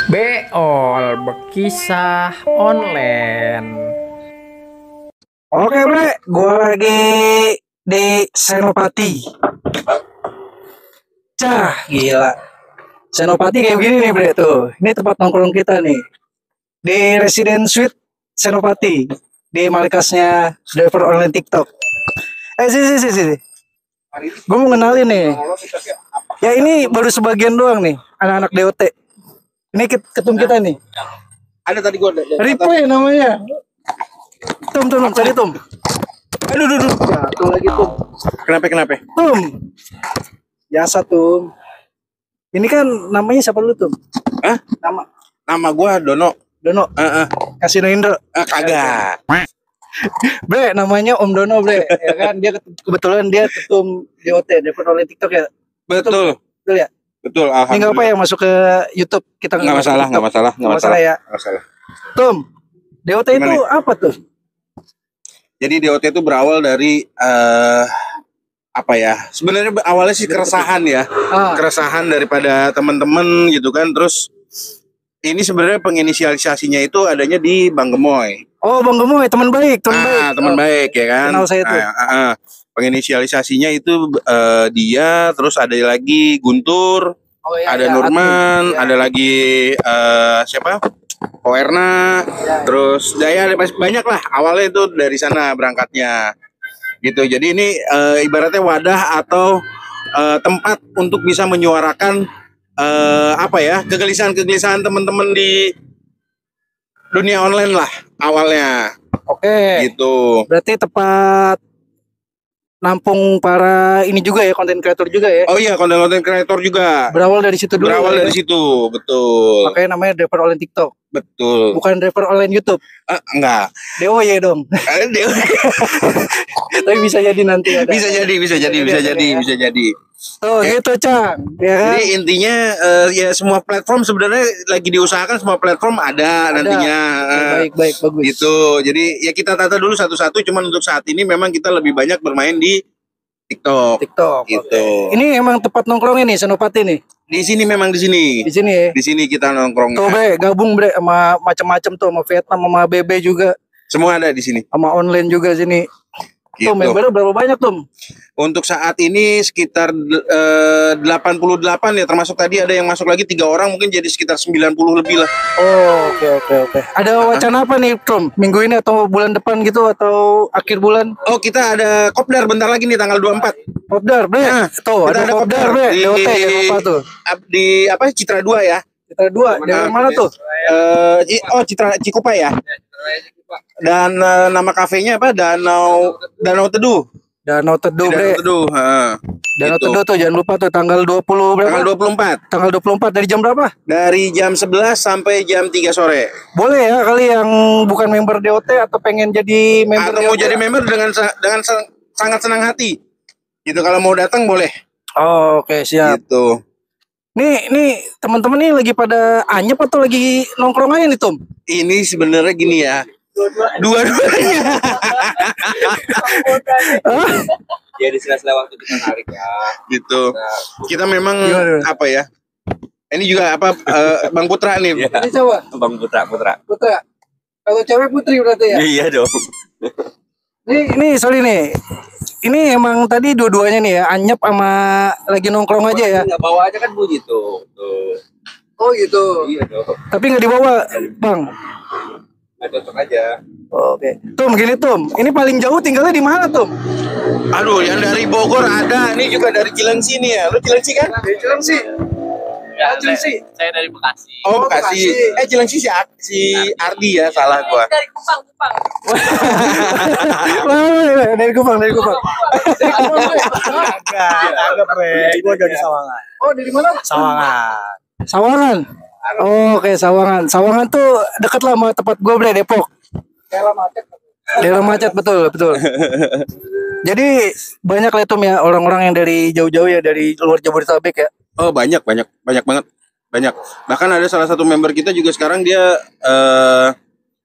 Beol berkisah online. Oke bre, gue lagi di Senopati. Cah, gila. Senopati kayak begini nih bre tuh. Ini tempat nongkrong kita nih. Di Resident Suite Senopati. Di markasnya driver online TikTok. Sini. Gue mau kenalin nih. Ya ini baru sebagian doang nih. Anak-anak DOT. Ini ketum kita nih. Ada tadi gue Ripoy namanya. Tum, cari Tum. Aduh. Jatuh lagi Tum. Kenapa? Tum. Biasa Tum. Ini kan namanya siapa dulu Tum? Hah? Nama gue Dono. Kasino Indro. Kagak. Bre, namanya Om Dono bre. Ya kan dia kebetulan dia ketum DOT, driver online TikTok ya. Betul ya. Betul. Ini nggak apa ya masuk ke YouTube kita Nggak masalah ya. Nggak masalah. Tum, DOT Gimana? itu apa tuh? Jadi DOT itu berawal dari apa ya? Sebenarnya awalnya sih keresahan ya. Keresahan daripada teman-teman gitu kan. Terus ini sebenarnya penginisialisasinya itu adanya di Bang Gemoy. Oh, Bang Gemoy, teman baik. Teman baik ya kan. Kenal saya tuh. Penginisialisasinya itu dia, terus ada lagi Guntur, ada Nurman, ada lagi siapa? Koerna, terus Daya, banyak lah. Awalnya itu dari sana berangkatnya, gitu. Jadi ini ibaratnya wadah atau tempat untuk bisa menyuarakan apa ya, kegelisahan teman-teman di dunia online lah awalnya. Oke. Gitu. Berarti tepat nampung para ini juga ya, konten kreator juga ya. Oh iya, konten kreator juga. Berawal dari situ dulu. Dari situ, betul. Makanya namanya driver online TikTok. Betul. Bukan driver online YouTube. Enggak. DOY dong. Tapi bisa jadi nanti ada. Bisa jadi. Oh, gitu, Cang. Ya kan? Jadi intinya ya semua platform sebenarnya lagi diusahakan, semua platform ada. Nantinya. Baik, bagus. Gitu. Jadi ya kita tata dulu satu-satu, cuman untuk saat ini memang kita lebih banyak bermain di TikTok. Gitu. Okay. Ini emang tempat nongkrongnya nih, Senopati nih. Di sini memang di sini. Di sini ya. Di sini kita nongkrong. Tuh bre, gabung bre sama macam-macam tuh, sama Vietnam, sama BB juga. Semua ada di sini. Sama online juga sini. Gitu. Tuh membernya berapa banyak Tum? Untuk saat ini sekitar 88 ya, termasuk tadi ada yang masuk lagi 3 orang, mungkin jadi sekitar 90 lebih lah. Oh, oke. Ada wacana apa nih Tum? Minggu ini atau bulan depan gitu atau akhir bulan? Oh, kita ada kopdar bentar lagi nih tanggal 24. Kopdar bre. Tuh ada kopdar bre. Di hotel apa tuh? Di apa Citra 2 ya? Citra 2. Dari mana tuh? Citra Cikupa ya. Dan nama kafenya apa? Danau Teduh. Danau Teduh bre. Danau Teduh tuh jangan lupa tuh tanggal 20 berapa? Tanggal 24. Tanggal 24 dari jam berapa? Dari jam 11 sampai jam 3 sore. Boleh ya kali yang bukan member DOT atau pengen jadi member atau DOT. mau jadi member dengan sangat senang hati. Gitu, kalau mau datang boleh. Oh, oke, siap. Gitu. Nih teman-teman nih lagi pada anyep atau lagi nongkrong aja nih Tum? Ini sebenarnya gini ya. Dua-duanya. Ya di sela-sela waktu kita narik ya. Gitu. Kita memang apa ya? Ini juga apa Bang Putra nih. Ini cowok. Bang Putra. Putra. Kalau cewek Putri berarti ya? Iya dong. Nih sorry nih. Ini emang tadi dua-duanya nih ya, anyep sama lagi nongkrong aja ya. Nggak bawa aja kan bunyi tuh. Oh gitu. Iya dong. Tapi nggak dibawa, Bang. Nggak cocok aja. Oke. Tum, gini Tum. Ini paling jauh tinggalnya di mana Tum? Aduh, yang dari Bogor ada, ini juga dari Cilengsi nih ya. Lu Cilengsi kan? Dari Cilengsi. Ya, Cilengsi. Saya dari Bekasi. Oh, Bekasi. Cilengsi si Ardi ya, salah gua. Dari Kupang. Dari Kupang. Agak bre. Gua dari Sawangan. Oh, dari mana? Sawangan. Oh, oke, Sawangan. Sawangan tuh dekat lah sama tempat gue bre, Depok. Daerah macet betul. Jadi banyak lah Tum ya orang-orang yang dari jauh-jauh ya, dari luar Jabodetabek ya. Oh, banyak banget. Banyak. Bahkan ada salah satu member kita juga sekarang dia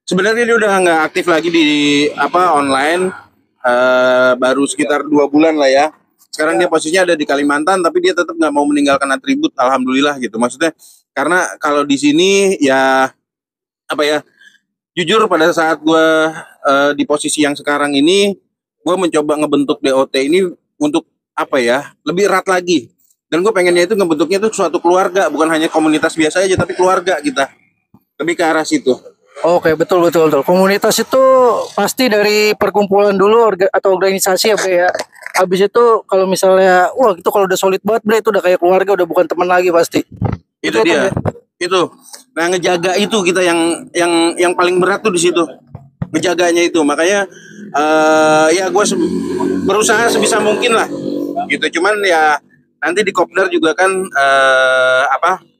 sebenarnya dia udah nggak aktif lagi di online, baru sekitar 2 bulan lah ya. Sekarang dia posisinya ada di Kalimantan, tapi dia tetap nggak mau meninggalkan atribut. Alhamdulillah gitu. Maksudnya Karena kalau di sini ya apa ya, jujur pada saat gue di posisi yang sekarang ini, gue mencoba ngebentuk DOT ini untuk apa ya, lebih erat lagi. Dan gue pengennya itu ngebentuknya itu suatu keluarga, bukan hanya komunitas biasa aja, tapi keluarga kita. Lebih ke arah situ. Oke, betul betul betul. Komunitas itu pasti dari perkumpulan dulu atau organisasi ya, Bre ya. Habis itu kalau misalnya wah itu kalau udah solid banget, Bre, itu udah kayak keluarga, udah bukan teman lagi pasti. Itu dia. Itu. Nah, ngejaga itu kita yang paling berat tuh di situ. Ngejaganya itu. Makanya ya gue berusaha sebisa mungkin lah. Gitu. Cuman ya nanti di Kopdar juga kan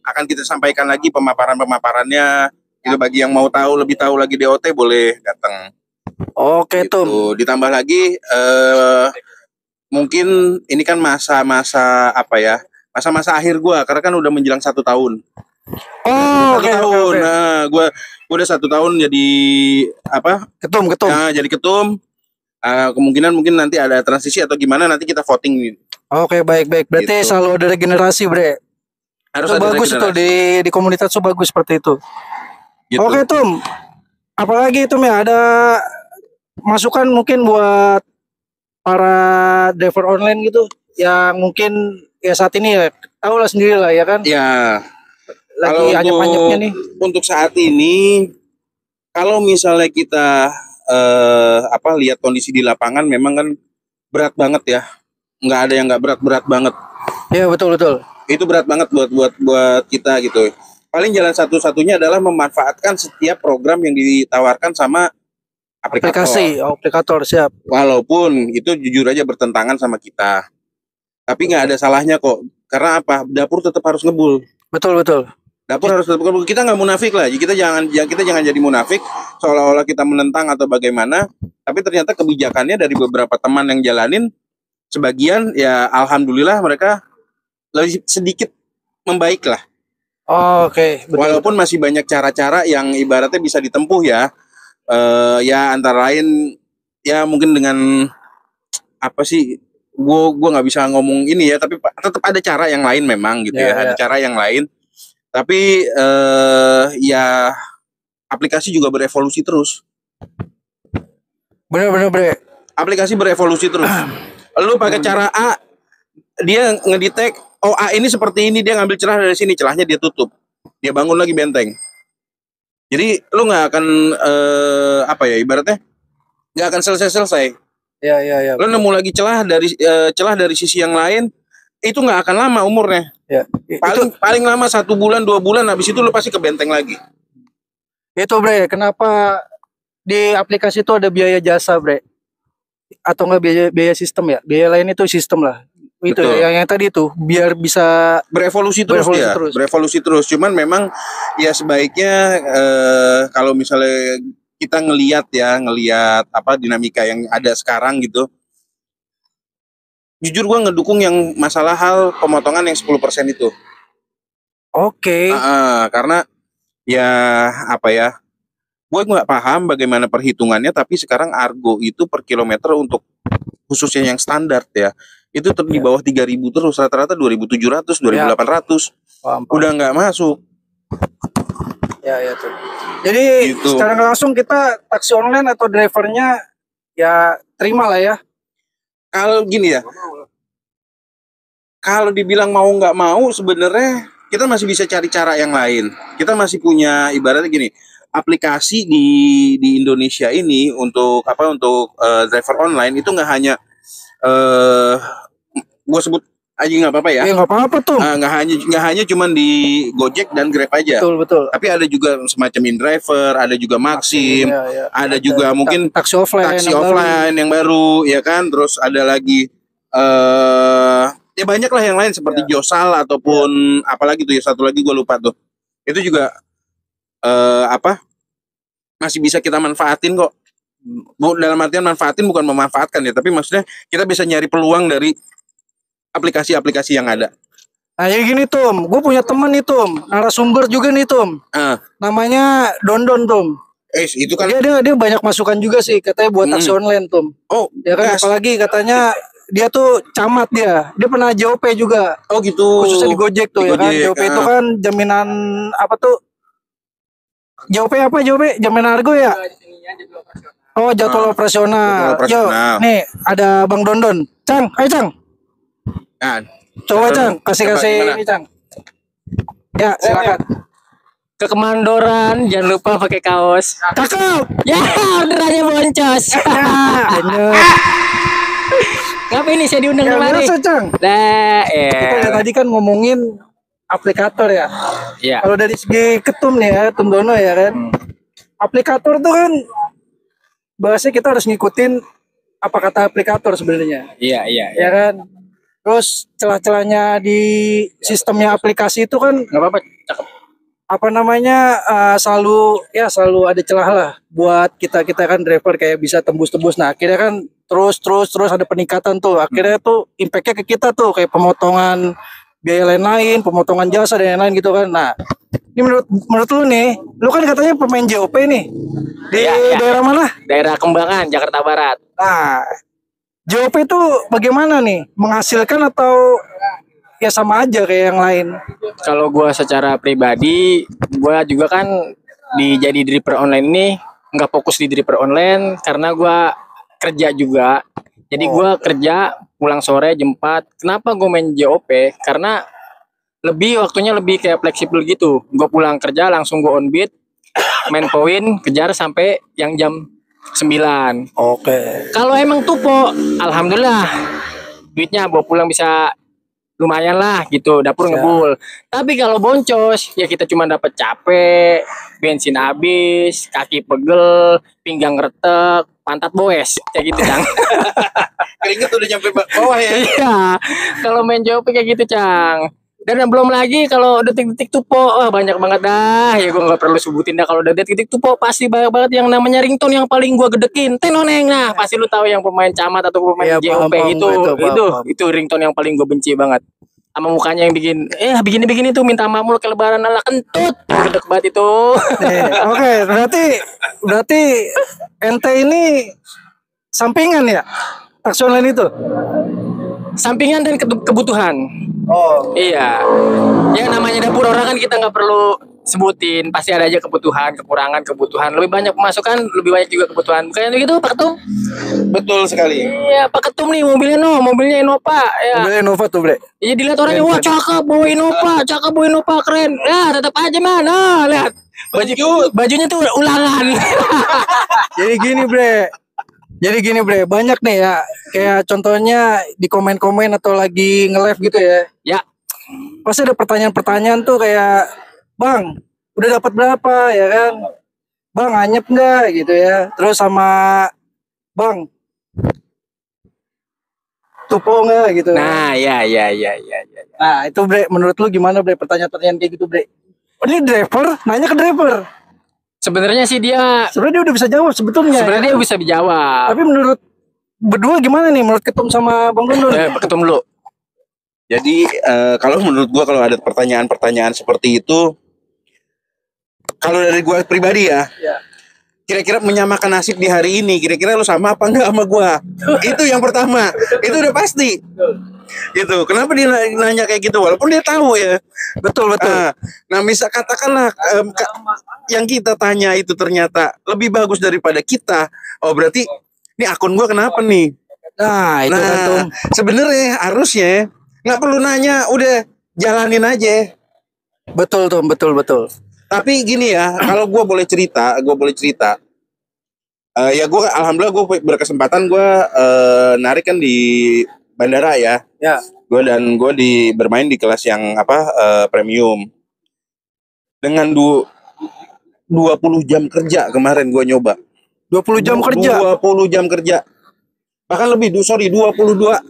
akan kita sampaikan lagi pemaparannya. Itu bagi yang mau lebih tahu lagi DOT boleh datang. Oke, Gitu. Tom. Ditambah lagi mungkin ini kan masa-masa apa ya? Masa-masa akhir gua karena kan udah menjelang 1 tahun. Oh, Satu oke, tahun. oke. Nah, gua udah 1 tahun jadi apa? Ketum. Nah, jadi ketum. Kemungkinan mungkin nanti ada transisi atau gimana nanti kita voting. Oke, baik. Berarti Gitu. selalu ada regenerasi, Bre. Harus Itu ada bagus itu regenerasi. di komunitas itu bagus seperti itu. Gitu. Oke, Tom. Apalagi Tom ya, ada masukan mungkin buat para driver online gitu yang mungkin ya saat ini ya tahu lah sendiri lah ya kan, Ya, kalau lagi anyep-anyepnya nih. untuk saat ini kalau misalnya kita lihat kondisi di lapangan memang kan berat banget ya. Nggak ada yang nggak berat banget. Ya betul. Itu berat banget buat kita gitu. Paling jalan satu-satunya adalah memanfaatkan setiap program yang ditawarkan sama aplikator. Aplikator siap. Walaupun itu jujur aja bertentangan sama kita. Tapi nggak ada salahnya kok. Karena apa? Dapur tetap harus ngebul. Betul. Dapur harus tetap ngebul. Kita nggak munafik lah. Kita jangan jadi munafik seolah-olah kita menentang atau bagaimana. Tapi ternyata kebijakannya dari beberapa teman yang jalanin, sebagian ya alhamdulillah mereka lebih sedikit membaik lah. Oke, betul. Walaupun masih banyak cara-cara yang ibaratnya bisa ditempuh ya. Ya antara lain ya mungkin dengan apa sih? Gue nggak bisa ngomong ini ya, tapi tetap ada cara yang lain memang gitu ya. Ada cara yang lain. Tapi ya aplikasi juga berevolusi terus. Bener Bre. Aplikasi berevolusi terus. Lu pakai cara A, dia ngedetect oh A ini seperti ini, dia ngambil celah dari sini, celahnya dia tutup, dia bangun lagi benteng. Jadi lu nggak akan ibaratnya nggak akan selesai. Ya. Lu nemu lagi celah dari sisi yang lain, itu nggak akan lama umurnya. Ya. Paling lama 1 bulan 2 bulan, habis itu lu pasti ke benteng lagi. Itu Bre, kenapa di aplikasi itu ada biaya jasa Bre? Atau nggak biaya sistem ya? Biaya lain itu sistem lah. Itu Betul. yang tadi itu biar bisa berevolusi terus. Cuman memang ya sebaiknya kalau misalnya kita ngelihat dinamika yang ada sekarang gitu. Jujur gue ngedukung yang masalah hal pemotongan yang 10% itu. Oke. Karena ya gue nggak paham bagaimana perhitungannya, tapi sekarang Argo itu per kilometer untuk khususnya yang standar ya itu di bawah 3.000 terus, rata-rata 2.700, 2.800. Udah nggak masuk. Ya tuh. Jadi gitu. Secara langsung kita taksi online atau drivernya ya terima lah ya. Kalau gini ya, kalau dibilang mau nggak mau sebenarnya kita masih bisa cari cara yang lain. Kita masih punya ibaratnya gini, aplikasi di Indonesia ini untuk driver online itu nggak hanya gue sebut aja nggak apa-apa ya. Nggak apa-apa tuh. Nggak hanya cuman di Gojek dan Grab aja. Betul. Tapi ada juga semacam InDriver, ada juga Maxim, ada juga mungkin taksi offline yang baru, ya kan. Terus ada lagi ya banyak lah yang lain seperti Josal ataupun apalagi tuh ya, satu lagi gue lupa tuh. Itu juga masih bisa kita manfaatin kok. Dalam artian manfaatin bukan memanfaatkan ya, tapi maksudnya kita bisa nyari peluang dari aplikasi-aplikasi yang ada. Nah jadi gini Tom, gue punya teman nih Tom, narasumber juga nih Tom. Namanya Dondon Tom. Itu kan dia banyak masukan juga sih, katanya buat taksi online Tom. Oh, ya kan, apalagi katanya dia tuh camat dia pernah JOP juga. Oh gitu. Khususnya di Gojek tuh Di ya kan. Gojek, JOP itu kan jaminan apa tuh? JOP apa JOP? Jaminan Argo ya? Oh, jadwal operasional. Jadwal operasional. Yo, nih ada Bang Dondon. Cang, ayo Cang. Nah, Coba Cang, kasih gimana? ini Cang. Ya, silakan. Kekemandoran, jangan lupa pakai kaos. Cakep. Ya, orderannya boncos. Bener. Ngapain nih saya diundang Ya, kemari? biasa Cang. Lah, Kita ya tadi kan ngomongin aplikator ya. ya. Kalau dari segi ketum nih ya, Tum Dono ya kan. Aplikator tuh kan bahasanya kita harus ngikutin apa kata aplikator sebenarnya. Iya. Ya kan. Terus celah-celahnya di sistemnya aplikasi itu kan Enggak apa-apa, cakep. apa namanya selalu ada celah lah buat kita kan driver kayak bisa tembus-tembus. Nah, akhirnya kan terus ada peningkatan tuh. Akhirnya tuh impactnya ke kita tuh kayak pemotongan biaya lain-lain, pemotongan jasa dan lain-lain gitu kan. Nah, ini menurut lu nih, lu kan katanya pemain JOP nih. Di Iya. daerah mana? Daerah Kembangan, Jakarta Barat. Nah, JOP itu bagaimana nih? Menghasilkan atau ya sama aja kayak yang lain? Kalau gua secara pribadi, gua juga kan jadi driver online ini nggak fokus di driver online karena gua kerja juga. Jadi gua kerja pulang sore jam 4. Kenapa gua main JOP? Karena waktunya lebih kayak fleksibel gitu. Gua pulang kerja langsung gua on beat, main poin, kejar sampai yang jam 9. Oke. Kalau emang tupo, alhamdulillah duitnya bawa pulang bisa lumayan lah gitu, dapur Siap. ngebul. Tapi kalau boncos ya kita cuma dapat capek, bensin habis, kaki pegel, pinggang retek, pantat boes kayak gitu Cang. keringet udah nyampe bawah ya. Iya, kalau main JOP kayak gitu Cang. Dan belum lagi kalau detik-detik tupo, wah banyak banget dah. Ya gue nggak perlu sebutin dah, kalau detik-detik tupo pasti banyak banget yang namanya ringtone yang paling gue gedekin. Tenoneng, nah pasti lu tahu yang pemain camat atau pemain Iya, JOP paham, itu, paham. itu ringtone yang paling gue benci banget. Sama mukanya yang bikin, begini-begini tuh minta maaf mulu ke lebaran ala kentut, gedek banget itu. Oke, berarti ente ini sampingan ya taksi online itu? Sampingan dan kebutuhan. Oh, Iya, ya namanya dapur orang kan kita nggak perlu sebutin, pasti ada aja kebutuhan, kekurangan, kebutuhan. Lebih banyak pemasukan, lebih banyak juga kebutuhan. Bukan begitu Pak Ketum? Betul sekali. Iya, Pak Ketum nih mobilnya Innova. Ya, mobilnya Innova tuh, Bre. iya dilihat orangnya, wah cakep bawa Innova, keren. Ya tetap aja mana, lihat bajunya tuh ulangan. Jadi gini, Bre. Banyak nih ya, kayak contohnya di komen-komen atau lagi nge-live gitu ya. Ya, Pasti ada pertanyaan-pertanyaan tuh kayak, "Bang, udah dapat berapa?" ya kan? "Bang, anyep nggak?" gitu ya. Terus sama, "Bang, tupo nggak?" gitu. nah ya. Nah, itu Bre, menurut lu gimana, Bre, pertanyaan-pertanyaan kayak gitu, Bre? Oh, ini driver, nanya ke driver. Sebenarnya sih dia Sebenarnya dia udah bisa jawab sebetulnya. sebenarnya dia bisa dijawab. Tapi menurut berdua gimana nih, menurut Ketum sama Bang Dondon? Pak Ketum dulu. Jadi kalau menurut gua kalau ada pertanyaan-pertanyaan seperti itu, kalau dari gua pribadi ya, Ya. kira-kira menyamakan nasib di hari ini, kira-kira lu sama apa enggak sama gua? Itu yang pertama, itu udah pasti. Gitu. Kenapa dia nanya kayak gitu? Walaupun dia tahu ya. Betul. Nah, bisa katakanlah yang kita tanya itu ternyata lebih bagus daripada kita. Oh, berarti ini akun gua kenapa nih? Nah, itu kan tuh. Sebenarnya harusnya nggak perlu nanya, udah jalanin aja. Betul. Tapi gini ya, kalau gue boleh cerita, ya gue alhamdulillah gue berkesempatan gue narik kan di bandara ya. Ya. Gue bermain di kelas yang premium. Dengan 20 jam kerja kemarin gue nyoba. 20 jam kerja. 20 jam kerja. Bahkan lebih, 22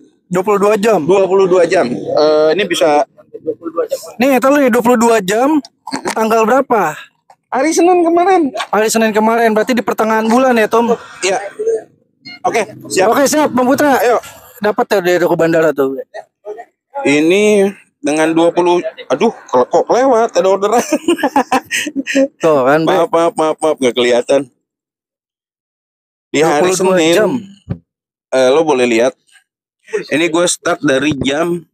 jam. 22 jam. Ini bisa Nih, tahu nih 22 jam tanggal berapa? hari Senin kemarin. Hari Senin kemarin, berarti di pertengahan bulan ya, Tom. Iya. Oke, siap. Oke, siap, Bang Putra. Ayo. Dapat ya dari ke bandara tuh. Ini dengan 20, aduh, kok lewat ada orderan. Tuh kan, Bre. maaf, nggak kelihatan. Di hari 22 Senin, jam. lo boleh lihat Ini gue start dari jam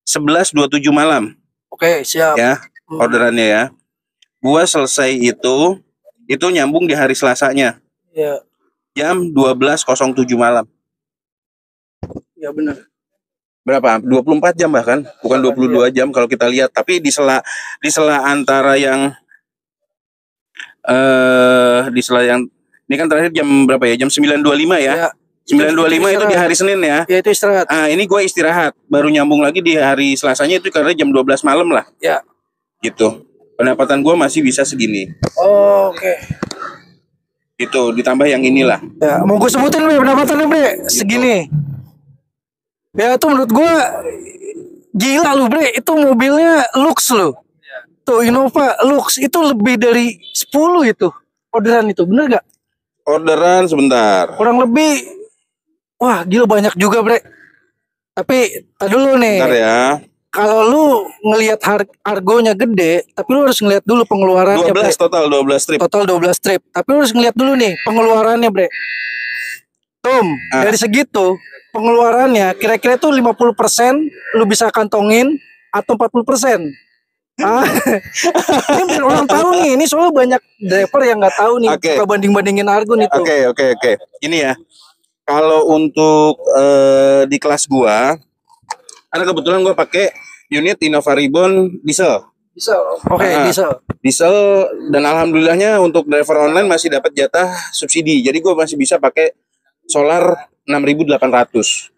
11.27 malam Oke, siap. ya orderannya ya. Gue selesai itu nyambung di hari Selasanya Ya, jam 12.07 malam. ya benar. Berapa? 24 jam bahkan, bukan 22 jam kalau kita lihat. Tapi di sela antara yang ini kan terakhir jam berapa ya? Jam 9.25 ya. Ya. 9.25 itu di hari Senin ya. Ya itu istirahat. Ah, ini gue istirahat, baru nyambung lagi di hari Selasanya itu karena jam 12 malam lah. Ya. Gitu. Pendapatan gue masih bisa segini. Oh, oke. Gitu, ditambah yang inilah. Ya, mau gue sebutin bre pendapatannya bre segini. Ya itu menurut gue gila lu bre, itu mobilnya Lux lu. Tuh Innova Lux itu lebih dari 10 itu orderan itu, bener gak? Orderan sebentar. Kurang lebih, wah gila banyak juga bre. Tapi tadi dulu nih, Bentar ya. kalau lu ngelihat argonya gede, tapi lu harus ngelihat dulu pengeluarannya 12 bre. total 12 strip. Total 12 strip, tapi lu harus ngelihat dulu nih pengeluarannya bre. Dari segitu pengeluarannya kira-kira tuh 50% lu bisa kantongin atau 40%. Ini biar orang tahu nih, ini soalnya banyak driver yang nggak tahu nih, Oke. suka banding-bandingin argo nih tuh. Oke. Ini ya. Kalau untuk di kelas gua, karena kebetulan gua pakai unit Innova Ribbon diesel. Oke, Diesel dan alhamdulillahnya untuk driver online masih dapat jatah subsidi. Jadi gua masih bisa pakai solar 6.800.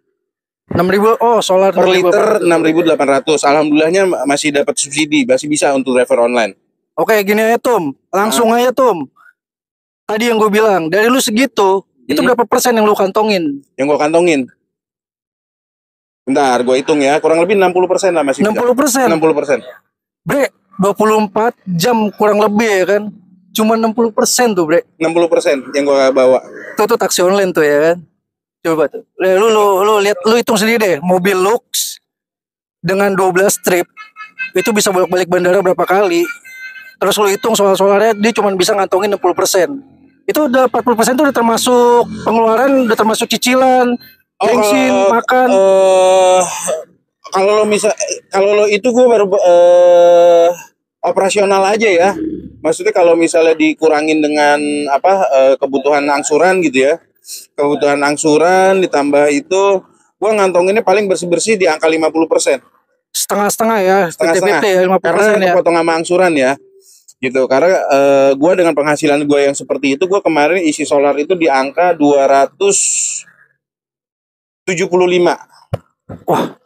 6.000, oh solar Per liter 6.800. Alhamdulillahnya masih dapat subsidi, masih bisa untuk driver online. Oke, gini aja Tom, langsung aja Tom. Tadi yang gue bilang, dari lu segitu, itu berapa persen yang lu kantongin? Yang gua kantongin. Bentar, gua hitung ya, kurang lebih 60% lah masih. 60%. 60%. Bre, 24 jam kurang lebih ya kan? Cuma 60% tuh bre. 60% yang gua bawa. Tuh taksi online tuh ya kan? Coba tuh. Lu lihat, lu hitung sendiri deh, mobil Lux dengan 12 strip itu bisa bolak-balik bandara berapa kali. Terus lu hitung solar-solarnya dia cuma bisa ngantongin 60%. Itu udah 40% tuh udah termasuk pengeluaran, udah termasuk cicilan, bensin, makan. Kalau lo itu gue baru operasional aja ya. Maksudnya kalau misalnya dikurangin dengan kebutuhan angsuran gitu ya. Kebutuhan angsuran ditambah itu gue ngantonginnya paling bersih-bersih di angka 50%. Setengah-setengah ya, Setengah-setengah. 50-50 ya, 50% Karena ya. kepotong sama angsuran ya. Gitu. Karena gue dengan penghasilan gue yang seperti itu, gue kemarin isi solar itu di angka 275. Wah.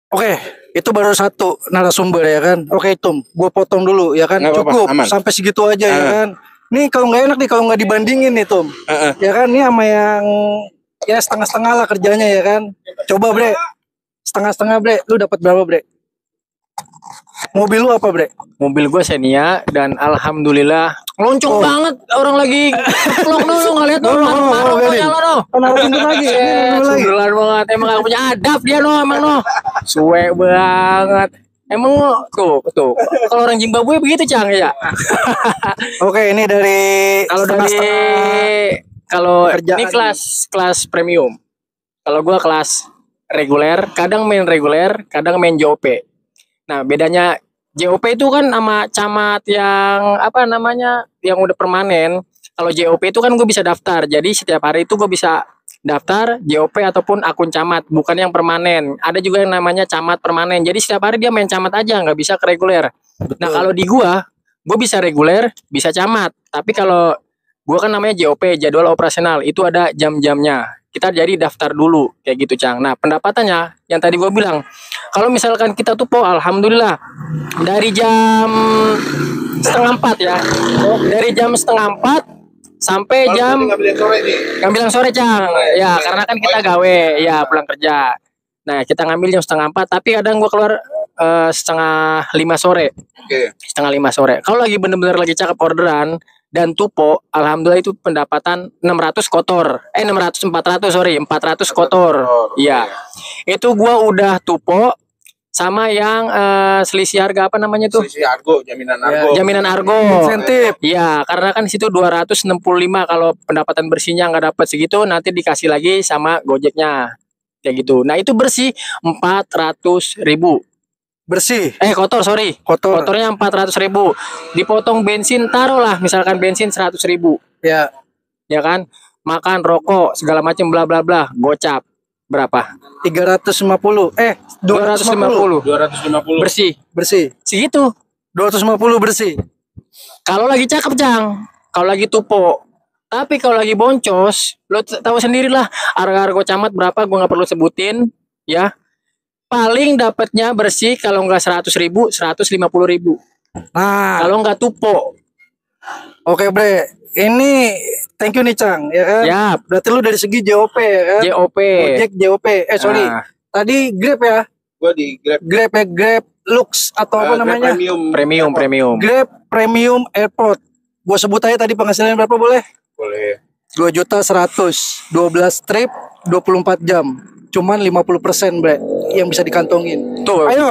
Oke, itu baru satu narasumber ya kan. Oke, Tom, gue potong dulu ya kan. Nggak apa-apa, Cukup aman. sampai segitu aja ya kan. Nih kalau nggak enak nih kalau nggak dibandingin nih Tom. Ya kan, ini sama yang ya setengah-setengah lah kerjanya ya kan. Coba bre, setengah-setengah bre, lu dapat berapa bre? Mobil lu apa bre? Mobil gue Xenia dan alhamdulillah loncong banget, orang lagi vlog dulu nggak lihat tuh nyala no. Naruhin dulu lagi. Sundulan banget, emang gak punya adab dia no, emang no. Suwe banget. Emang tuh kalau orang Zimbabwe begitu Cang ya. Oke, ini dari kalau kerjaan ini kelas premium. Kalau gua kelas reguler, kadang main reguler, kadang main JOP. Nah, bedanya JOP itu kan sama camat yang yang udah permanen. Kalau JOP itu kan gue bisa daftar. Jadi setiap hari itu gue bisa daftar JOP ataupun akun camat, bukan yang permanen. Ada juga yang namanya camat permanen. Jadi setiap hari dia main camat aja, nggak bisa ke reguler. Nah, kalau di gue bisa reguler, bisa camat. Tapi kalau gue kan namanya JOP, jadwal operasional, itu ada jam-jamnya. Kita jadi daftar dulu kayak gitu Cang. Nah, pendapatannya yang tadi gue bilang, kalau misalkan kita tuh alhamdulillah dari jam 3:30 ya, dari jam 3:30 sampai jam ngambil sore Cang. Ya karena kan kita gawe ya pulang kerja. Nah kita ngambil jam 4:30, tapi kadang gue keluar 4:30 sore. Oke. 4:30 sore. Kalau lagi bener-bener lagi cakep orderan dan tupo, alhamdulillah itu pendapatan 600 kotor. 400 kotor. Iya. Itu gua udah tupo sama yang selisih harga apa namanya tuh? Selisih argo, jaminan argo. Jaminan argo. Insentif. Iya, karena kan di situ 265 kalau pendapatan bersihnya nggak dapat segitu nanti dikasih lagi sama Gojeknya. Kayak gitu. Nah, itu bersih 400.000. Bersih. Kotor, sorry. Kotor. Kotornya 400.000. Dipotong bensin, taruhlah misalkan bensin 100.000. Ya. Ya kan? Makan, rokok, segala macam bla bla bla, gocap. Berapa? 350. 250. 250. Bersih. Bersih. Segitu. 250 bersih. Kalau lagi cakep, Jang. Kalau lagi tupo. Tapi kalau lagi boncos, lo tahu sendiri lah harga-harga camat berapa, gua nggak perlu sebutin, ya. Paling dapatnya bersih kalau nggak 100.000, 150.000. Nah, Kalau nggak tupo, oke Bre. Ini thank you nih Cang, ya kan? ya Berarti lu dari segi JOP ya kan? JOP. Gojek JOP. Sorry. Nah, Tadi Grab ya? Gua di Grab. Grab ya, Grab Lux atau apa Grab namanya? premium. Grab Premium Airport. Gua sebut aja tadi penghasilan berapa boleh? Boleh. 2.100.000, 12 trip, 24 jam. Cuman 50% Bre yang bisa dikantongin. Tuh, Ayo.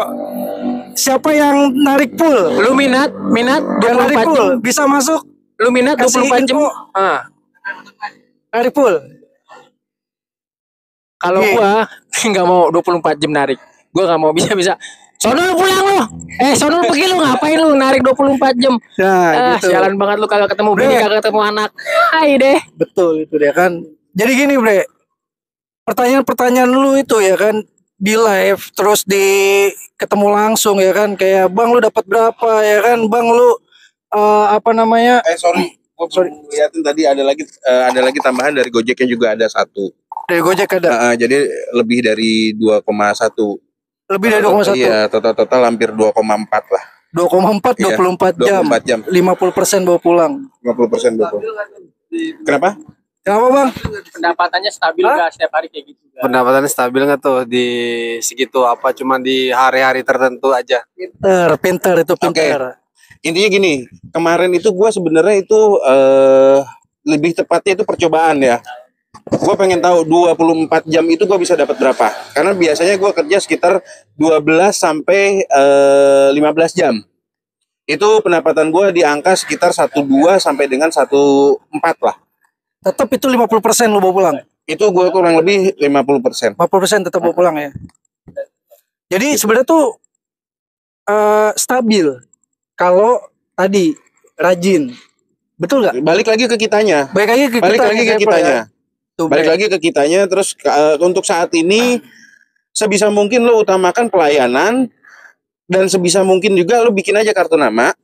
Siapa yang narik full? lu minat Yang narik 24 full jam. bisa masuk. Lu minat Kasih 24 jam. info. Narik full. Kalau Iya. gua nggak mau 24 jam narik. Gua nggak mau bisa. Sono lu pulang lu. Sono lu pergi lu, ngapain lu narik 24 jam? Nah, gitu. Sialan banget lu kagak ketemu bini, Bre. kagak ketemu anak. Hai deh. Betul itu dia kan. Jadi gini Bre, pertanyaan-pertanyaan lu itu ya kan di live terus di ketemu langsung ya kan, kayak bang lu dapat berapa ya kan, bang lu apa namanya, Sorry. Gua belum liatin tadi ada lagi tambahan dari Gojeknya juga ada satu. dari Gojek ada Jadi lebih dari 2,1. lebih dari 2,1. Iya, total hampir 2,4 lah. 2,4 Iya, 24 jam. 24 jam. 50% bawa pulang. 50% betul. Kenapa? Kenapa bang? Pendapatannya stabil nggak setiap hari kayak gitu? Pendapatannya stabil nggak tuh di segitu, apa cuman di hari-hari tertentu aja? Pinter itu pinter. Intinya gini, kemarin itu gue sebenarnya itu lebih tepatnya itu percobaan ya. Gue pengen tahu 24 jam itu gue bisa dapat berapa. Karena biasanya gue kerja sekitar 12 sampai 15 jam. Itu pendapatan gue di angka sekitar 1,2 sampai dengan 1,4 lah. Tetap itu 50% lu bawa pulang. Itu gue kurang lebih 50%. 50% tetap bawa pulang ya. Jadi sebenarnya tuh stabil kalau tadi rajin. Betul nggak? Balik lagi ke kitanya. Balik lagi ke kitanya. Tuh, Balik Bre. lagi ke kitanya. Terus untuk saat ini sebisa mungkin lo utamakan pelayanan, dan sebisa mungkin juga lo bikin aja kartu nama,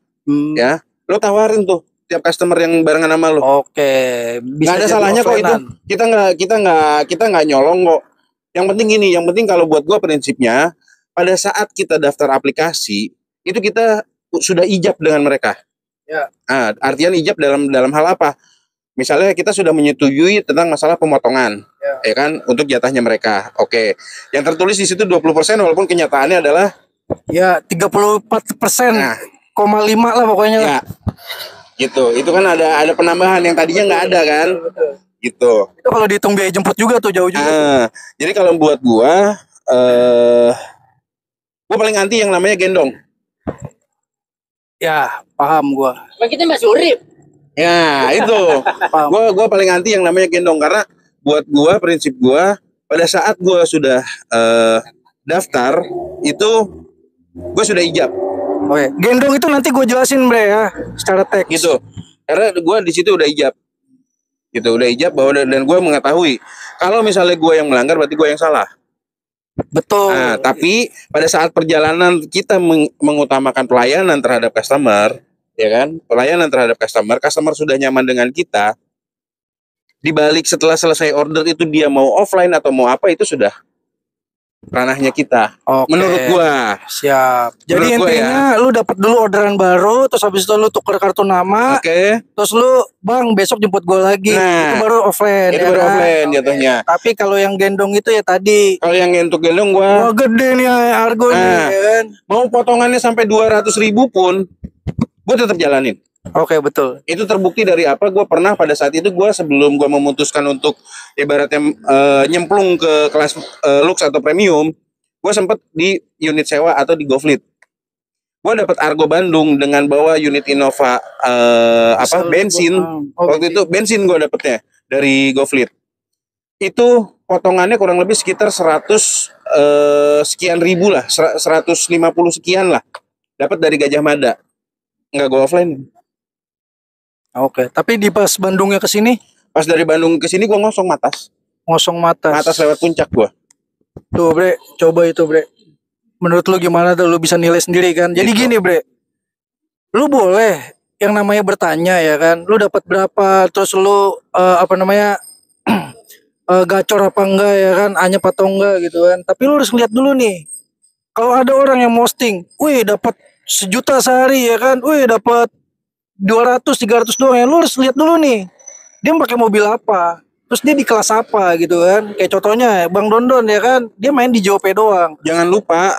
ya. Lo tawarin tuh tiap customer yang barengan sama lo. Oke, bisa Nggak ada jadi salahnya kok itu. offline-an. Kita nggak nyolong kok. Yang penting gini, yang penting kalau buat gua prinsipnya pada saat kita daftar aplikasi itu kita sudah ijab dengan mereka. Ya. Artian ijab dalam hal apa? Misalnya kita sudah menyetujui tentang masalah pemotongan, ya kan, untuk jatahnya mereka. Oke. Yang tertulis di situ 20% walaupun kenyataannya adalah Ya 34%, Nah. 0,5 lah pokoknya. ya gitu. Itu kan ada penambahan yang tadinya nggak ada kan? Gitu. Itu kalau dihitung biaya jemput juga tuh jauh juga. Jadi kalau buat gua paling anti yang namanya gendong. Ya, paham gua. Kita masih urip. Ya, itu. Paham. Gua paling anti yang namanya gendong karena buat gua prinsip gua pada saat gua sudah daftar itu gua sudah ijab Oke, gendong itu nanti gue jelasin Bre ya, secara teks. gitu. Karena gua di situ udah ijab. Gitu, udah ijab bahwa dan gua mengetahui kalau misalnya gua yang melanggar berarti gua yang salah. Betul. Nah, tapi pada saat perjalanan kita mengutamakan pelayanan terhadap customer, ya kan? Pelayanan terhadap customer sudah nyaman dengan kita. Dibalik setelah selesai order itu dia mau offline atau mau apa itu sudah ranahnya kita. Oke. Menurut gua. Siap. Jadi Menurut gua intinya lu dapat dulu orderan baru, terus habis itu lu tuker kartu nama, Oke. terus lu bang besok jemput gue lagi. Nah, Itu baru offline. Itu ya baru kan? offline jatuhnya. Tapi kalau yang gendong itu ya tadi. Kalau yang untuk gendong gua Wah gede nih argo nih Nah. ya kan. mau potongannya sampai 200.000 pun gua tetap jalanin. Oke betul. Itu terbukti dari apa? Gue pernah pada saat itu sebelum gue memutuskan untuk ibaratnya nyemplung ke kelas Lux atau premium, gue sempet di unit sewa atau di GoFleet. Gue dapat Argo Bandung dengan bawa unit Innova bensin. Waktu itu bensin gue dapetnya dari GoFleet. Itu potongannya kurang lebih sekitar 100 sekian ribu lah, 150 sekian lah. Dapat dari Gajah Mada. Nggak gue offline. Oke, tapi di pas Bandungnya ke sini Pas dari Bandung ke sini gue ngosong Matas. ngosong matas. Matas lewat puncak gue. Tuh bre, coba itu bre. Menurut lu gimana tuh, lu bisa nilai sendiri kan? Jadi Gitu. gini bre, lu boleh yang namanya bertanya ya kan, lu dapat berapa, terus lu gacor apa enggak ya kan, anyep atau enggak gitu kan. Tapi lu harus lihat dulu nih, kalau ada orang yang posting, wih dapat 1 juta sehari ya kan, wih dapat 200 300 doang ya, lu harus lihat dulu nih, dia pakai mobil apa, terus dia di kelas apa gitu kan. Kayak contohnya Bang Dondon ya kan, dia main di JOP doang. Jangan lupa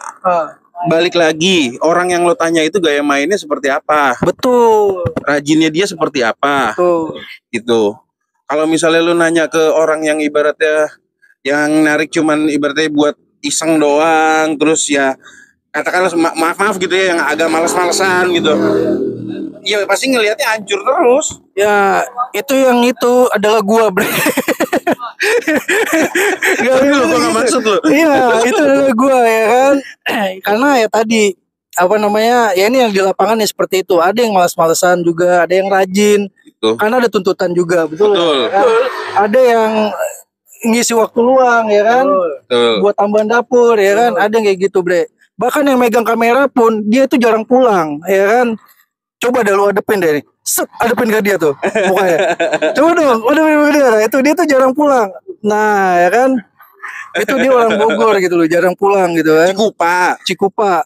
balik lagi, orang yang lo tanya itu gaya mainnya seperti apa, Betul, rajinnya dia seperti apa, betul. gitu. Kalau misalnya lo nanya ke orang yang ibaratnya yang narik cuman ibaratnya buat iseng doang, terus ya katakanlah maaf gitu ya, yang agak males-malesan gitu, ya pasti ngelihatnya hancur terus. Ya, itu adalah gua, bre. Tapi lo gua nggak maksud lo. Iya, itu adalah gua ya kan. Karena ya tadi ya ini yang di lapangan ya seperti itu. Ada yang malas-malesan juga, ada yang rajin. Gitu. Karena ada tuntutan juga, betul. Betul. Ya kan? Ada yang ngisi waktu luang ya kan, Betul. buat tambahan dapur ya kan. Ada yang kayak gitu, bre. Bahkan yang megang kamera pun dia itu jarang pulang ya kan. Coba deh lu adepin deh nih. Set, adepin ke dia tuh mukanya. Coba dong, adepin ke dia. Itu dia tuh jarang pulang. Nah, ya kan? Itu dia orang Bogor gitu loh, jarang pulang gitu kan. Cikupa.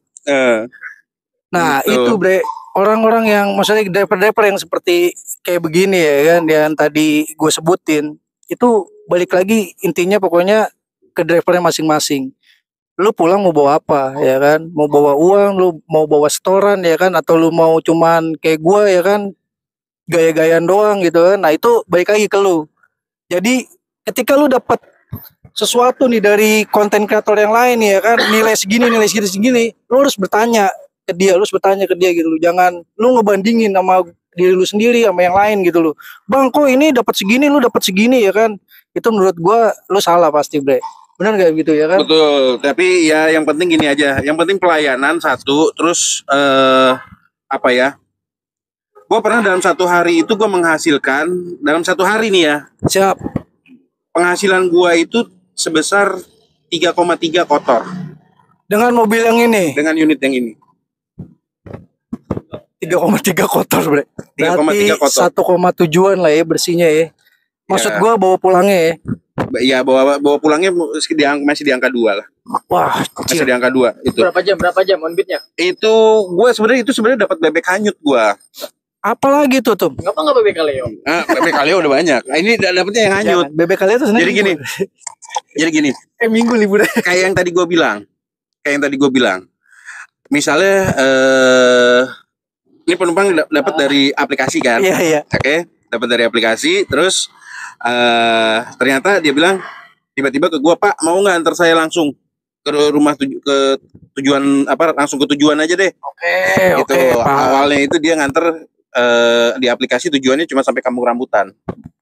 Nah, Gitu. itu bre, orang-orang yang maksudnya driver-driver yang seperti kayak begini ya kan, yang tadi gue sebutin, itu balik lagi intinya pokoknya ke drivernya masing-masing. Lu pulang mau bawa apa ya kan, mau bawa uang, lu mau bawa setoran ya kan, atau lu mau cuman kayak gua ya kan, gaya-gayaan doang gitu kan. Nah itu balik lagi ke lu. Jadi ketika lu dapat sesuatu nih dari konten kreator yang lain ya kan, nilai segini, lu harus bertanya ke dia, gitu loh. Jangan lu ngebandingin sama diri lu sendiri sama yang lain gitu loh. Bang kok ini dapat segini, lu dapat segini ya kan. Itu menurut gua lu salah pasti, bre. Benar gak gitu ya kan? Betul, tapi ya yang penting gini aja, yang penting pelayanan satu, terus gue pernah dalam 1 hari itu gue menghasilkan, dalam 1 hari nih ya, Siap. penghasilan gue itu sebesar 3,3 kotor Dengan mobil yang ini dengan unit yang ini. 3,3 kotor, bre. 3,3 kotor. 1,7-an lah ya bersihnya ya. Maksud Ya. gua bawa pulangnya ya. Ya bawa pulangnya masih di angka 2 lah. Wah, Masih di angka 2 itu. Berapa jam on beatnya? Itu gue sebenarnya dapat bebek hanyut gue. apalagi tuh tuh. Ngapa nggak bebek Kaleo? Bebek kali udah banyak. Nah, ini dapetnya yang hanyut. Jangan. Bebek kalian tuh Jadi gini. Jadi gini. minggu libur. Kayak yang tadi gue bilang. Misalnya ini penumpang dapat dari aplikasi kan? Iya. Oke, dapat dari aplikasi. Terus ternyata dia bilang tiba-tiba ke gue, Pak mau nggak antar saya langsung ke rumah ke tujuan langsung ke tujuan aja deh. Oke, Gitu. Pak. Awalnya itu dia nganter di aplikasi tujuannya cuma sampai Kampung Rambutan.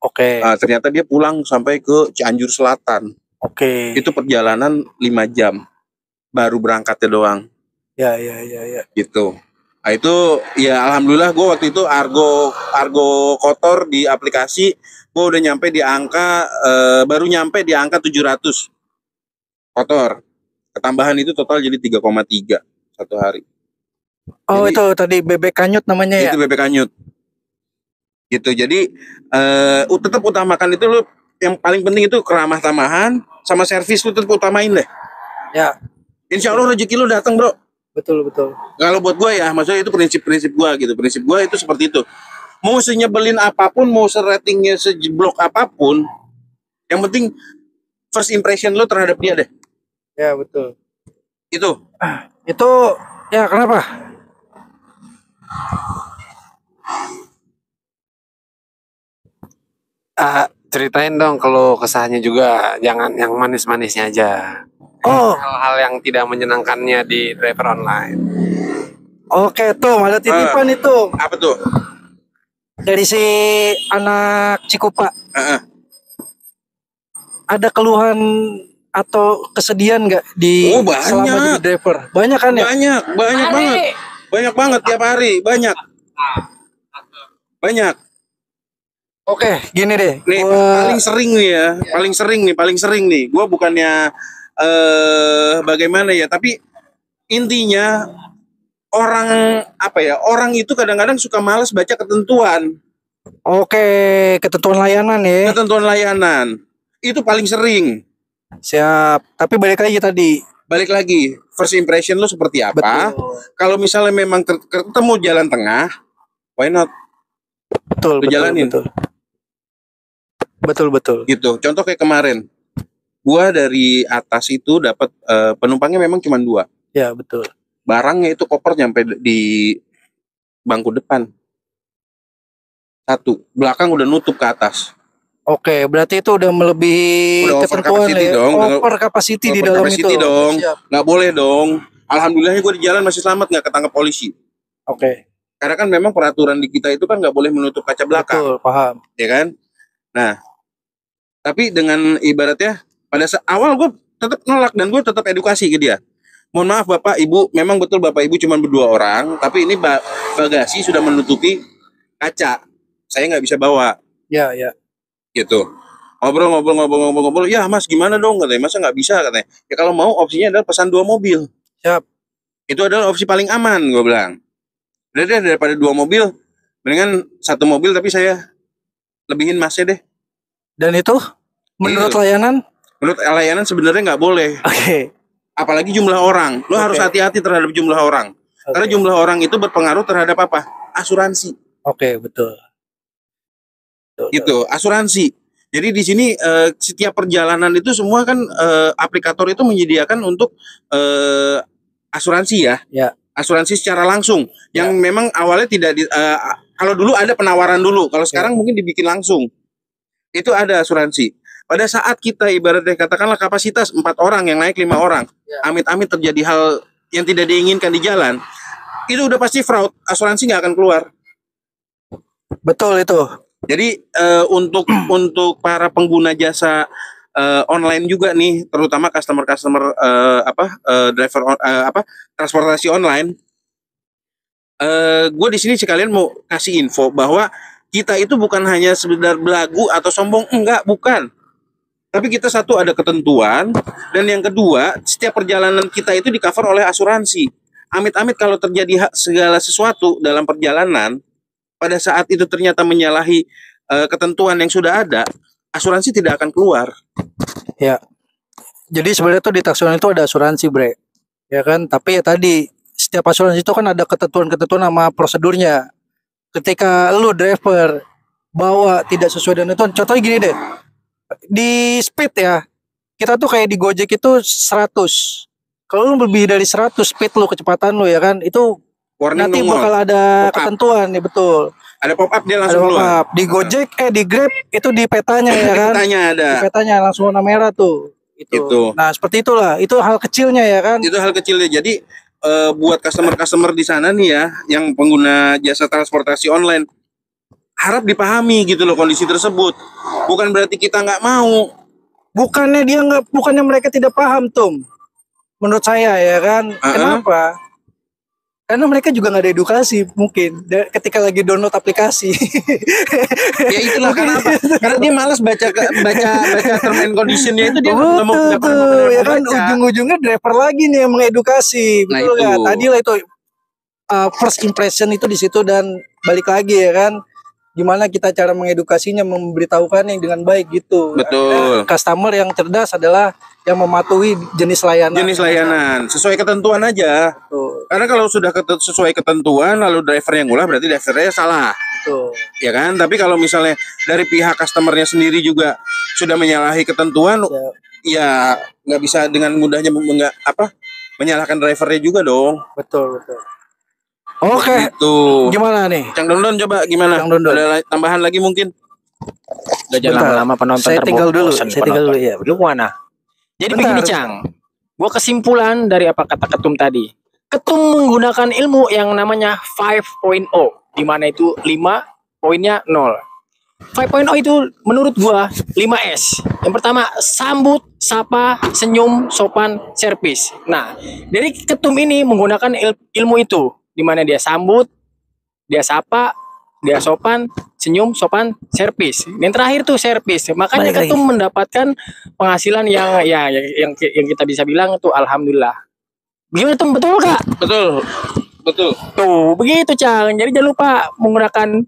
Oke. Ternyata dia pulang sampai ke Cianjur Selatan. Oke. Itu perjalanan 5 jam baru berangkatnya doang. Ya. Gitu. Nah, itu ya alhamdulillah gue waktu itu argo kotor di aplikasi gue udah nyampe di angka baru nyampe di angka 700 kotor. Ketambahan itu total jadi 3,3 1 hari. Oh, Jadi- itu tadi bebek kanyut namanya ya. Itu bebek hanyut. Gitu. Jadi tetap utamakan itu lu, yang paling penting itu keramah tamahan sama servis lu tetap utamain deh. Ya, Insya Allah rezeki lu datang, bro. betul. Kalau buat gue ya, maksudnya itu prinsip gue gitu. Prinsip gue itu seperti itu. Mau senyebelin apapun, mau seratingnya sejeblok apapun, yang penting first impression lo terhadap dia deh. Ya, betul. Itu. Itu ya kenapa? Ceritain dong kalau kesahnya juga, jangan yang manis-manisnya aja. Oh, hal-hal yang tidak menyenangkannya di driver online. oke Tom, ada titipan itu Apa tuh? dari si anak Cikupa. Heeh. Ada keluhan atau kesedihan nggak di Oh, banyak. selama jadi driver? Banyak kan ya? Banyak banget. Banyak banget tiap hari, banyak. Banyak. Oke, gini deh. Nih paling sering nih ya, paling sering nih. Gua bukannya bagaimana ya, tapi intinya orang apa ya? Orang itu kadang-kadang suka malas baca ketentuan. Oke, ketentuan layanan ya. Ketentuan layanan. Itu paling sering. Siap. Tapi balik lagi tadi. Balik lagi, first impression lu seperti apa? Betul. Kalau misalnya memang ketemu jalan tengah, why not? Betul, Lu jalanin. Betul. Gitu. Contoh kayak kemarin, gua dari atas itu dapat penumpangnya memang cuma 2. Ya, betul. Barangnya itu koper nyampe di bangku depan. 1, belakang udah nutup ke atas. Oke, berarti itu udah melebihi Udah over ketentuan capacity ya. dong. Over capacity di Over dalam capacity itu. dong. Siap. Nggak boleh dong. Alhamdulillahnya gue di jalan masih selamat, nggak ketangkap polisi. Oke. Karena kan memang peraturan di kita itu kan nggak boleh menutup kaca belakang, Betul, paham. ya kan? Nah, tapi dengan ibaratnya pada awal gue tetap nolak dan gue tetap edukasi ke dia. Mohon maaf Bapak Ibu, memang betul Bapak Ibu cuma berdua orang, tapi ini bagasi sudah menutupi kaca. Saya nggak bisa bawa. Ya. Gitu. Ngobrol, ya Mas gimana dong katanya, masa nggak bisa katanya. Ya kalau mau opsinya adalah pesan 2 mobil. Siap. Itu adalah opsi paling aman gue bilang. Udah deh, daripada 2 mobil, mendingan 1 mobil tapi saya lebihin Masnya deh. Dan itu menurut Gitu. layanan? Menurut layanan sebenarnya nggak boleh. Oke. Apalagi jumlah orang. Lo harus hati-hati terhadap jumlah orang. Karena jumlah orang itu berpengaruh terhadap apa? Asuransi. Oke, betul. Gitu, asuransi. Jadi di sini setiap perjalanan itu semua kan aplikator itu menyediakan untuk asuransi ya. Ya. Asuransi secara langsung yang memang awalnya tidak kalau dulu ada penawaran dulu, kalau sekarang mungkin dibikin langsung. Itu ada asuransi. Pada saat kita ibaratnya katakanlah kapasitas 4 orang yang naik 5 orang, amit-amit terjadi hal yang tidak diinginkan di jalan, itu udah pasti fraud, asuransi nggak akan keluar. Betul itu. Jadi untuk para pengguna jasa online juga nih, terutama customer driver transportasi online, gue di sini sekalian mau kasih info bahwa kita itu bukan hanya sekedar belagu atau sombong, bukan. Tapi kita satu ada ketentuan, dan yang kedua setiap perjalanan kita itu di cover oleh asuransi. Amit-amit kalau terjadi segala sesuatu dalam perjalanan, pada saat itu ternyata menyalahi ketentuan yang sudah ada, asuransi tidak akan keluar. Ya. Jadi sebenarnya tuh di taksi online itu ada asuransi, Bre. Ya kan? Tapi ya tadi setiap asuransi itu kan ada ketentuan-ketentuan sama prosedurnya. Ketika lu driver bawa tidak sesuai dengan itu, contohnya gini deh. Di speed ya. Kita tuh kayak di Gojek itu 100. Kalau lu lebih dari 100 speed lu, kecepatan lu ya kan, itu Warning nanti nongol. bakal ada Pop up. ketentuan ya, betul. Ada pop up dia Ada langsung keluar. pop-up. Di Gojek di Grab itu di petanya ya kan. Tanya ada. Di petanya langsung warna merah tuh. Itu. Nah, seperti itulah. Itu hal kecilnya ya kan. Itu hal kecilnya. Jadi buat customer di sana nih ya, yang pengguna jasa transportasi online, harap dipahami gitu loh kondisi tersebut. Bukan berarti kita nggak mau. Bukannya mereka tidak paham, Tom. Menurut saya ya kan. Kenapa? Karena mereka juga nggak ada edukasi mungkin ketika lagi download aplikasi. Ya itulah kenapa. Karena dia malas baca term and conditionnya itu, dia nggak mau ya kan, ujung-ujungnya driver lagi nih yang mengedukasi. Nah, Betul itu. nggak? Tadi lah itu first impression itu di situ, dan balik lagi ya kan. Gimana kita cara mengedukasinya, memberitahukannya dengan baik gitu. Betul. Customer yang cerdas adalah yang mematuhi jenis layanan. Jenis layanan sesuai ketentuan aja. Betul. Karena kalau sudah sesuai ketentuan lalu driver yang ngulah, berarti drivernya salah. Betul. Ya kan? Tapi kalau misalnya dari pihak customernya sendiri juga sudah menyalahi ketentuan, ya nggak bisa dengan mudahnya menyalahkan drivernya juga dong. Betul. Oke. Itu. Gimana nih? Cang Dondon coba gimana? Cang Dondon. Ada tambahan lagi mungkin? Udah jangan Bentar. lama-lama penonton Saya tinggal dulu. terbosan Saya tinggal dulu ya. Lu mana? Jadi Bentar. begini Cang, Gua kesimpulan dari apa kata Ketum tadi. Ketum menggunakan ilmu yang namanya 5.0, di mana itu 5 poinnya 0. 5.0 itu menurut gua 5S. Yang pertama, sambut, sapa, senyum, sopan, servis. Nah, dari Ketum ini menggunakan ilmu itu, di mana dia sambut, dia sapa, dia sopan, senyum, sopan, servis. Yang terakhir tuh servis. Makanya Balik lagi. Ketum mendapatkan penghasilan yang kita bisa bilang tuh alhamdulillah. Gimana tuh, betul Kak? Betul. Betul. Tuh, begitu Cang. Jadi jangan lupa menggunakan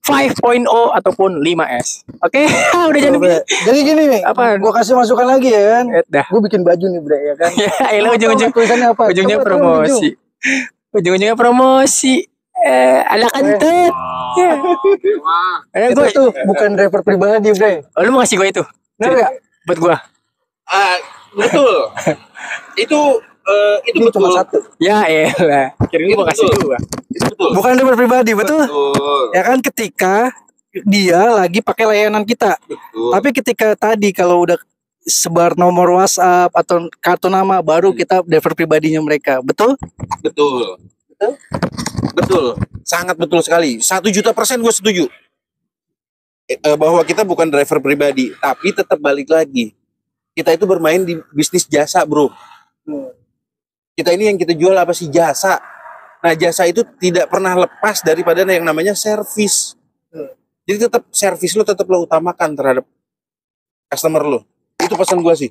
5.0 ataupun 5S. Oke, udah jadi. Jadi gini nih, Apaan? gua kasih masukan lagi ya kan. Dah. Gua bikin baju nih bre ya kan. Ya, elah ujung-ujung Tulisannya apa? ujungnya Coba tolong Ujung. promosi. Ujung-ujungnya promosi. Ala kentut. Ya. Itu Gue, tuh bukan driver pribadi bre. lu mau ngasih gue itu? Bener gak? Buat gue. Betul. itu itu Ini betul. cuma satu. Ya elah. Kira lu mau kasih Betul. gue. Itu betul. Bukan driver pribadi, betul? Betul. Ya kan ketika dia lagi pakai layanan kita. Betul. Tapi ketika tadi kalau udah sebar nomor WhatsApp atau kartu nama baru kita driver pribadinya mereka. Betul? Betul. Betul. Sangat betul sekali. 1.000.000% gue setuju. Bahwa kita bukan driver pribadi, tapi tetap balik lagi. Kita itu bermain di bisnis jasa, bro. Kita ini yang kita jual apa sih? Jasa. Nah, jasa itu tidak pernah lepas daripada yang namanya servis. Jadi tetap servis lo tetap lo utamakan terhadap customer lo. Itu pesan gue sih.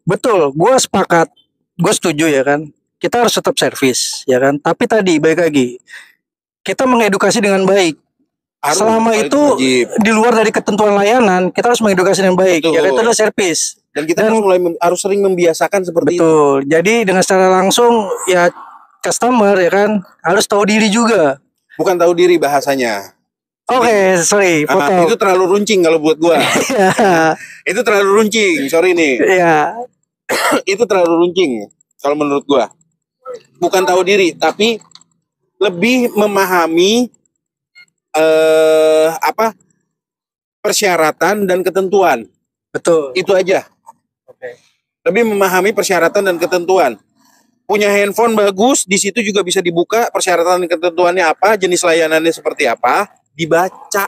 Betul, gue sepakat, gue setuju ya kan. Kita harus tetap servis ya kan. Tapi tadi baik lagi, kita mengedukasi dengan baik. Harus, Selama kalau itu wajib. di luar dari ketentuan layanan, kita harus mengedukasi dengan baik. Betul. Ya kan itu adalah servis. Dan kita harus sering membiasakan seperti itu. Betul. Jadi dengan secara langsung ya customer ya kan harus tahu diri juga. Bukan tahu diri bahasanya. Oke, sorry, potong. Itu terlalu runcing kalau buat gua. Itu terlalu runcing, sorry nih. Ya, Itu terlalu runcing kalau menurut gua. Bukan tahu diri, tapi lebih memahami persyaratan dan ketentuan. betul. Itu aja. Lebih memahami persyaratan dan ketentuan. Punya handphone bagus, di situ juga bisa dibuka persyaratan dan ketentuannya apa, jenis layanannya seperti apa, dibaca.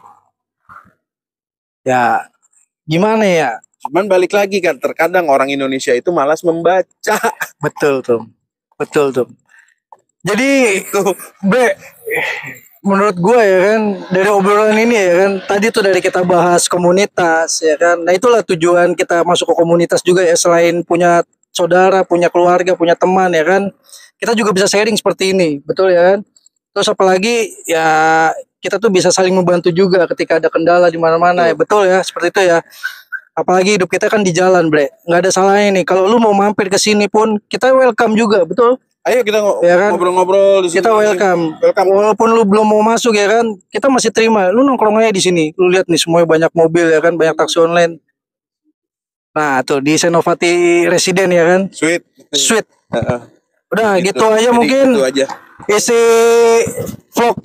Ya, gimana ya? Cuman balik lagi kan, terkadang orang Indonesia itu malas membaca. Betul tuh. Betul tuh. Jadi Bre, menurut gue ya kan dari obrolan ini ya kan tadi tuh dari kita bahas komunitas ya kan. Nah itulah tujuan kita masuk ke komunitas juga ya, selain punya saudara, punya keluarga, punya teman ya kan. Kita juga bisa sharing seperti ini, betul ya kan? Terus apalagi ya kita tuh bisa saling membantu juga ketika ada kendala di mana-mana ya, betul ya, seperti itu ya. Apalagi hidup kita kan di jalan, Bre. Nggak ada salahnya nih kalau lu mau mampir ke sini pun kita welcome juga, betul? Ayo kita Ya kan? ngobrol-ngobrol di sini. Kita welcome. Welcome. Walaupun lu belum mau masuk ya kan, kita masih terima. Lu nongkrong aja di sini. Lu lihat nih semuanya banyak mobil ya kan, banyak taksi online. Nah, tuh di Senopati Residen ya kan. Sweet. Sweet. Heeh. Udah gitu aja Jadi mungkin Gitu aja. isi vlog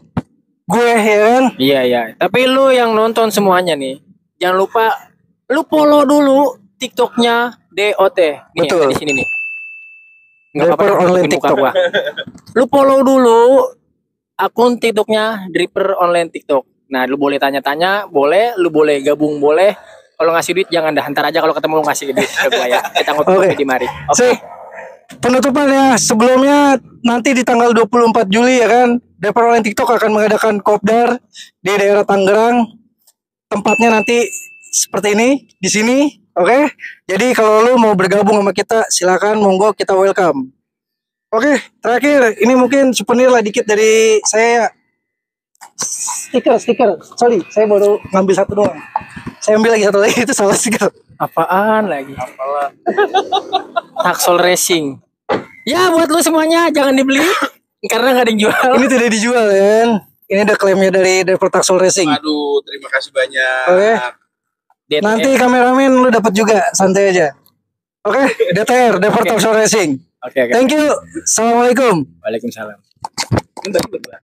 gue ya kan. Iya, iya. Tapi lu yang nonton semuanya nih, jangan lupa lu follow dulu TikToknya DOT. Nih, Betul. di sini nih. Driver online tutupin muka TikTok. gua. Lu follow dulu akun TikToknya Driver Online TikTok. Nah, lu boleh tanya-tanya, boleh, lu boleh gabung, boleh. Kalau ngasih duit jangan dah, ntar aja kalau ketemu lu ngasih duit ke gua ya. Kita ngopi-ngopi Oke. di mari. Sih. Penutupannya sebelumnya nanti di tanggal 24 Juli ya kan, Driver Online TikTok akan mengadakan kopdar di daerah Tangerang. Tempatnya nanti seperti ini di sini, oke? Jadi kalau lu mau bergabung sama kita, silakan, monggo, kita welcome. Oke, terakhir ini mungkin souvenir lah dikit dari saya. Stiker. Sorry, saya baru ngambil satu doang. Saya ambil lagi satu lagi, itu salah stiker. Apaan lagi? Taksol Racing. Ya, buat lu semuanya jangan dibeli karena nggak ada yang jual. Ini tidak dijual ya kan? Ini ada klaimnya dari Driver Taxol Racing. Aduh, terima kasih banyak. Oke. DTM. Nanti kameramen lu dapat juga, santai aja. Oke, DTR, Driver Taxol Racing. Oke. Thank you. Assalamualaikum. Waalaikumsalam. Ini bagi buat gua.